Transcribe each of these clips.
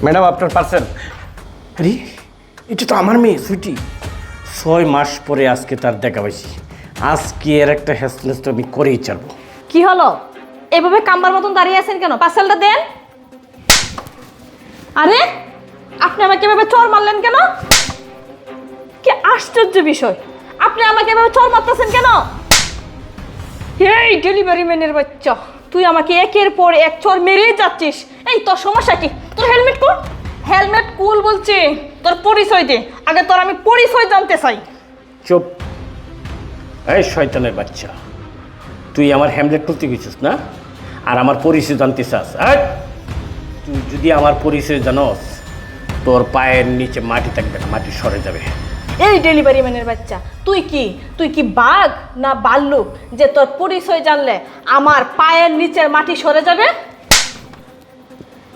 Madam আপনার parcel. আরে এটা তো আমার মেয়ে সুইটি। 6 মাস পরে আজকে তার দেখা পাইছি। আজকে এর একটা হ্যাসনেস তো আমি করেই ছাড়বো। কি হলো, এভাবে কাম্বার মতন দাঁড়িয়ে আছেন কেন? পার্সেলটা দেন। আরে আপনি আমাকে এভাবে চড় মারলেন কেন? কি আশ্চর্য বিষয়, আপনি আমাকে এভাবে চড় মারতেছেন কেন? এই ডেলিভারি ম্যানের বাচ্চা, তুই আমাকে একের পর এক চড় মেরেই যাচ্ছিস। এই তোর সমস্যা কি? তোর হেলমেট খুল। হেলমেট খুল বলছি। তোর পরিচয় দে, আগে তোর আমি পরিচয় জানতে চাই। চুপ। এই শয়তানের বাচ্চা, তুই আমার হ্যামলেট খুলতে গেছিস না, আর আমার পরিচয় জানতে চাস? তুই যদি আমার পরিচয় জানস, তোর পায়ের নিচে মাটি থাকবে না, মাটি সরে যাবে। এই ডেলিভারি ম্যানের বাচ্চা, তুই কি বাঘ না ভাল্লুক যে তোর পরিচয় জানলে আমার পায়ের নিচের মাটি সরে যাবে?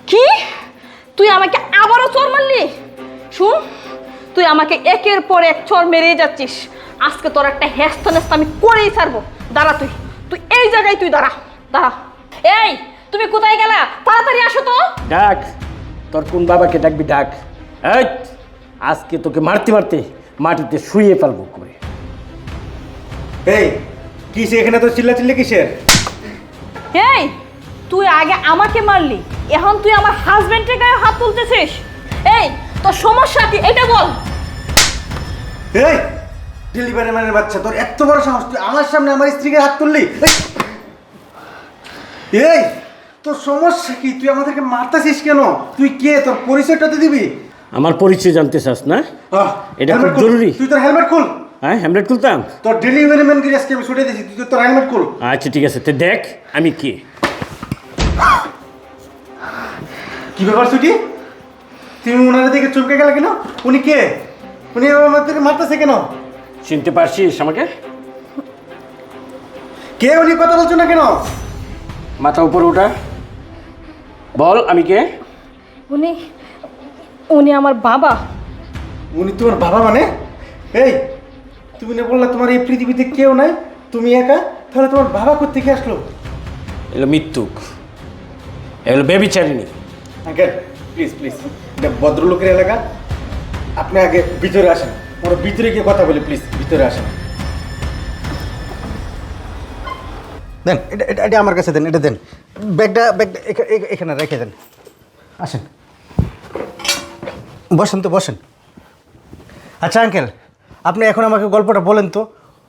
কি তুই আমাকে আবারও চড় মারলি? শুন, তুই আমাকে একের পর এক চড় মেরেই যাচ্ছিস। আজকে তোর একটা হেস্তা নেস্তা আমি করেই ছাড়বো। দাঁড়া, তুই এই জায়গায় তুই দাঁড়া। এই তুমি কোথায় গেলা? তাড়াতাড়ি আসো তো। ডাক, তোর কোন বাবাকে ডাকবি ডাক। এই আজকে তোকে মারতে মারতে মাটিতে শুয়ে ফেলবো করে। এই কিসে এখানে তো চিল্লাচিল্লি কিসের? এই তুই আগে আমাকে মারলি, এখন তুই আমার হাজবেন্ডের গায়ে হাত তুলতেছিস। এই তোর সমস্যা কি এটা বল। এই ডেলিভারি ম্যানের বাচ্চা, তোর এত বড় সাহস, তুই আমার সামনে আমার স্ত্রীকে হাত তুললি? এই তোর সমস্যা কি? তুই আমাদেরকে মারতেছিস কেন? তুই কে? তোর পরিচয়টা তো দিবি। আমার পরিচয় জানতে চাস না? এটা খুব জরুরি। তুই তোর হেলমেট খুল। হ্যাঁ, হ্যামলেট খুলতাম। তোর ডেলিভারি ম্যানকে আজকে আমি ছুটে দিয়েছি, তুই তোর হেলমেট খুল। আচ্ছা ঠিক আছে, তো দেখ আমি কে। কি ব্যাপার ছুটি? তুমি ওনার দিকে চমকে গেলে কেন? উনি কে? উনি আমাদেরকে মারতেছে কেন? চিনতে পারছিস আমাকে? কে উনি? কথা বলছো না কেন? মাথা উপরে ওঠা, বল আমি কে। উনি আমার বাবা। উনি তোমার বাবা মানে? এই তুমি না বললা তোমার এই পৃথিবীতে কেউ নাই, তুমি একা, তাহলে তোমার বাবা কোত্থেকে আসলো? এগুলো মৃত্যুক, এগুলো বেবিচারিণী। আঙ্কেল প্লিজ প্লিজ, এটা ভদ্রলোকের এলাকা, আপনি আগে ভিতরে আসেন। ওরা ভিতরে গিয়ে কথা বলি, প্লিজ ভিতরে আসেন। দেন এটা এটা এটা আমার কাছে দেন, এটা দেন। ব্যাগটা এখানে রেখে দেন। আসেন, বসেন তো বসেন। আচ্ছা আঙ্কেল, আপনি এখন আমাকে গল্পটা বলেন তো।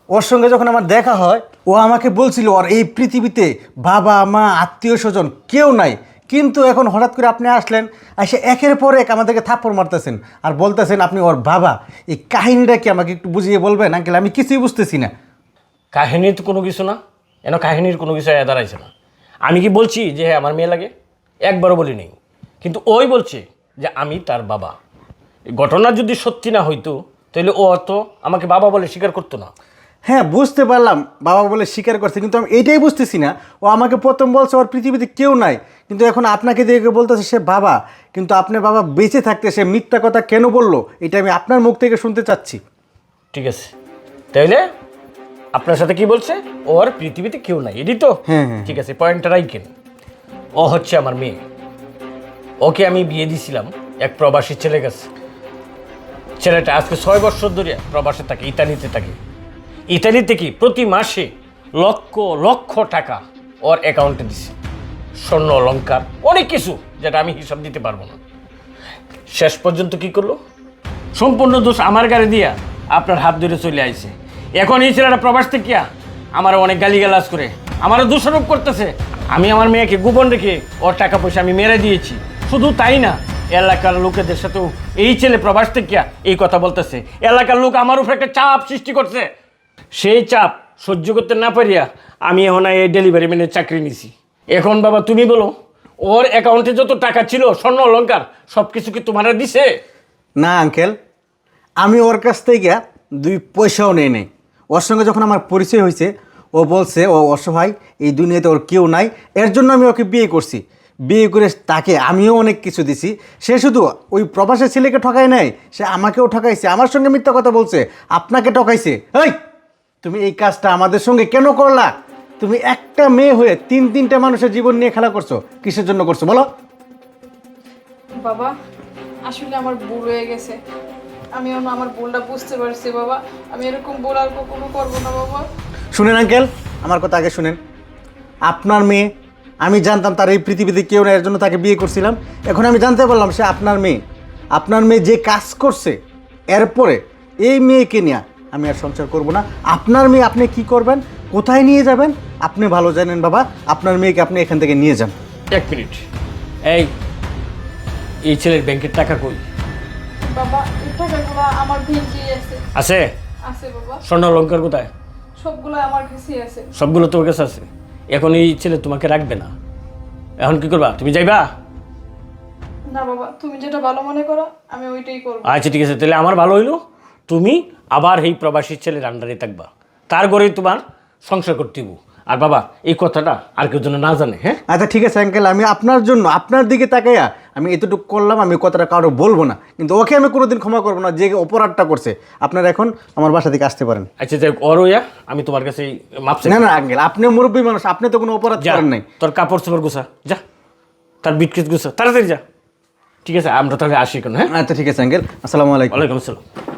ওর সঙ্গে যখন আমার দেখা হয়, ও আমাকে বলছিল ওর এই পৃথিবীতে বাবা মা আত্মীয় স্বজন কেউ নাই, কিন্তু এখন হঠাৎ করে আপনি আসলেন, এসে একের পর এক আমাদেরকে থাপ্পড় মারতেছেন আর বলতেছেন আপনি ওর বাবা। এই কাহিনীটা কি আমাকে একটু বুঝিয়ে বলবেন আঙ্কেল? আমি কিছুই বুঝতেছি না। কাহিনী তো কোনো কিছু না, এন কাহিনীর কোনো কিছু দাঁড়াইছে না। আমি কি বলছি যে হ্যাঁ আমার মেয়ে লাগে? একবারও বলি নেই, কিন্তু ওই বলছে যে আমি তার বাবা। এই ঘটনা যদি সত্যি না হইতো তাহলে ও তো আমাকে বাবা বলে স্বীকার করতো না। হ্যাঁ বুঝতে পারলাম, বাবা বলে স্বীকার করছে, কিন্তু আমি এইটাই বুঝতেছি না। ও আমাকে প্রথম বলছে ওর পৃথিবীতে কেউ নাই, কিন্তু এখন আপনাকে দেখে বলতেছে সে বাবা, কিন্তু আপনার বাবা বেঁচে থাকতে সে মিথ্যা কথা কেন বললো? এটা আমি আপনার মুখ থেকে শুনতে চাচ্ছি। ঠিক আছে, তাইলে আপনার সাথে কি বলছে? ওর পৃথিবীতে কেউ নাই, এটি তো? হ্যাঁ হ্যাঁ ঠিক আছে, পয়েন্টটা রাইখেন। ও হচ্ছে আমার মেয়ে। ওকে আমি বিয়ে দিয়েছিলাম এক প্রবাসী ছেলে কাছে। ছেলেটা আজকে 6 বছর ধরে প্রবাসে থাকে, ইতালিতে থাকে। ইতালিতে কি প্রতি মাসে লক্ষ লক্ষ টাকা ওর অ্যাকাউন্টে দিছে, স্বর্ণ অলংকার অনেক কিছু, যেটা আমি হিসাব দিতে পারবো না। শেষ পর্যন্ত কি করলো? সম্পূর্ণ দোষ আমার গাড়ি দিয়া আপনার হাত ধরে চলে আইছে। এখন এই ছেলেটা প্রবাস থেকে আমার অনেক গালিগালাজ করে আমারও দোষারোপ করতেছে। আমি আমার মেয়েকে গোপন রেখে ওর টাকা পয়সা আমি মেরে দিয়েছি। শুধু তাই না, এলাকার লোকেদের সাথেও এই ছেলে প্রবাস থেকে এই কথা বলতেছে। এলাকার লোক আমার উপর একটা চাপ সৃষ্টি করছে। সেই চাপ সহ্য করতে না পারিয়া আমি এখন এই ডেলিভারি ম্যানের চাকরি নিছি। এখন বাবা তুমি বলো, ওর অ্যাকাউন্টে যত টাকা ছিল, স্বর্ণ অলংকার, সব কিছু কি তোমার দিছে? না আঙ্কেল, আমি ওর কাছ থেকে 2 পয়সাও নেই। ওর সঙ্গে যখন আমার পরিচয় হয়েছে, ও বলছে ও অসহায়, এই দুনিয়াতে ওর কেউ নাই, এর জন্য আমি ওকে বিয়ে করছি। বিয়ে করে তাকে আমিও অনেক কিছু দিছি। সে শুধু ওই প্রবাসের ছেলেকে ঠকায় নাই, সে আমাকেও ঠকাইছে, আমার সঙ্গে মিথ্যা কথা বলছে, আপনাকে ঠকাইছে। এই তুমি এই কাজটা আমাদের সঙ্গে কেন করলা? তুমি একটা মেয়ে হয়ে 3-3টা মানুষের জীবন নিয়ে খেলা করছো, কিসের জন্য করছো বলো? বাবা আসলে আমার ভুল হয়ে গেছে, আমি আমার ভুলটা বুঝতে পারছি বাবা, আমি এরকম ভুল আর কখনো করবো না বাবা। শুনেন আঙ্কেল, আমার কথা আগে শুনেন। আপনার মেয়ে, আমি জানতাম তার এই পৃথিবীতে কেউ না, এর জন্য তাকে বিয়ে করছিলাম। এখন আমি জানতে পারলাম সে আপনার মেয়ে। আপনার মেয়ে যে কাজ করছে, এরপরে এই মেয়েকে নিয়ে আমি আর সংসার করব না। আপনার মেয়ে আপনি কি করবেন, কোথায় নিয়ে যাবেন আপনি ভালো জানেন বাবা। আপনার মেয়েকে আপনি এখান থেকে নিয়ে যান। এক মিনিট, এই ছেলের ব্যাংকের টাকা কই? বাবা এই টাকাগুলো আমার ব্যাংকেই আছে। আছে? আছে বাবা, স্বর্ণ অলংকার কোথায়? সবগুলো আমার কাছেই আছে। সবগুলো তোর কাছে আছে। এখন এই ছেলে তোমাকে রাখবে না, এখন কি করবা? তুমি যাইবা? না বাবা, তুমি যেটা ভালো মনে করো আমি ওইটাই করবো। আচ্ছা ঠিক আছে, তাহলে আমার ভালো হইলো, তুমি আবার এই প্রবাসী ছেলের আন্ডারে থাকবা, তার ঘরেই তোমার সংসার করতে হইব। আর বাবা এই কথাটা আর কেউ যেন না জানে, হ্যাঁ? আচ্ছা ঠিক আছে আঙ্কেল, আমি আপনার জন্য আপনার দিকে তাকাইয়া আমি এতটুকু করলাম, আমি কথাটা কারো বলবো না, কিন্তু ওকে আমি কোনোদিন ক্ষমা করবো না যে অপরাধটা করছে। আপনারা এখন আমার বাসা থেকে আসতে পারেন। আচ্ছা যাই হোক, অরইয়া আমি তোমার কাছে মাপ চাই। না না আঙ্কেল, আপনি মুরব্বী মানুষ, আপনি তো কোনো অপরাধ যা, করেন নাই। তোর কাপড় চোপড় গুছা, যা, তার বিটকেস গুছা, তাড়াতাড়ি যা। ঠিক আছে, আমরা তাহলে আসি এখন, হ্যাঁ? আচ্ছা ঠিক আছে আঙ্কেল, আসসালামু আলাইকুম। ওয়ালাইকুম আসসালাম।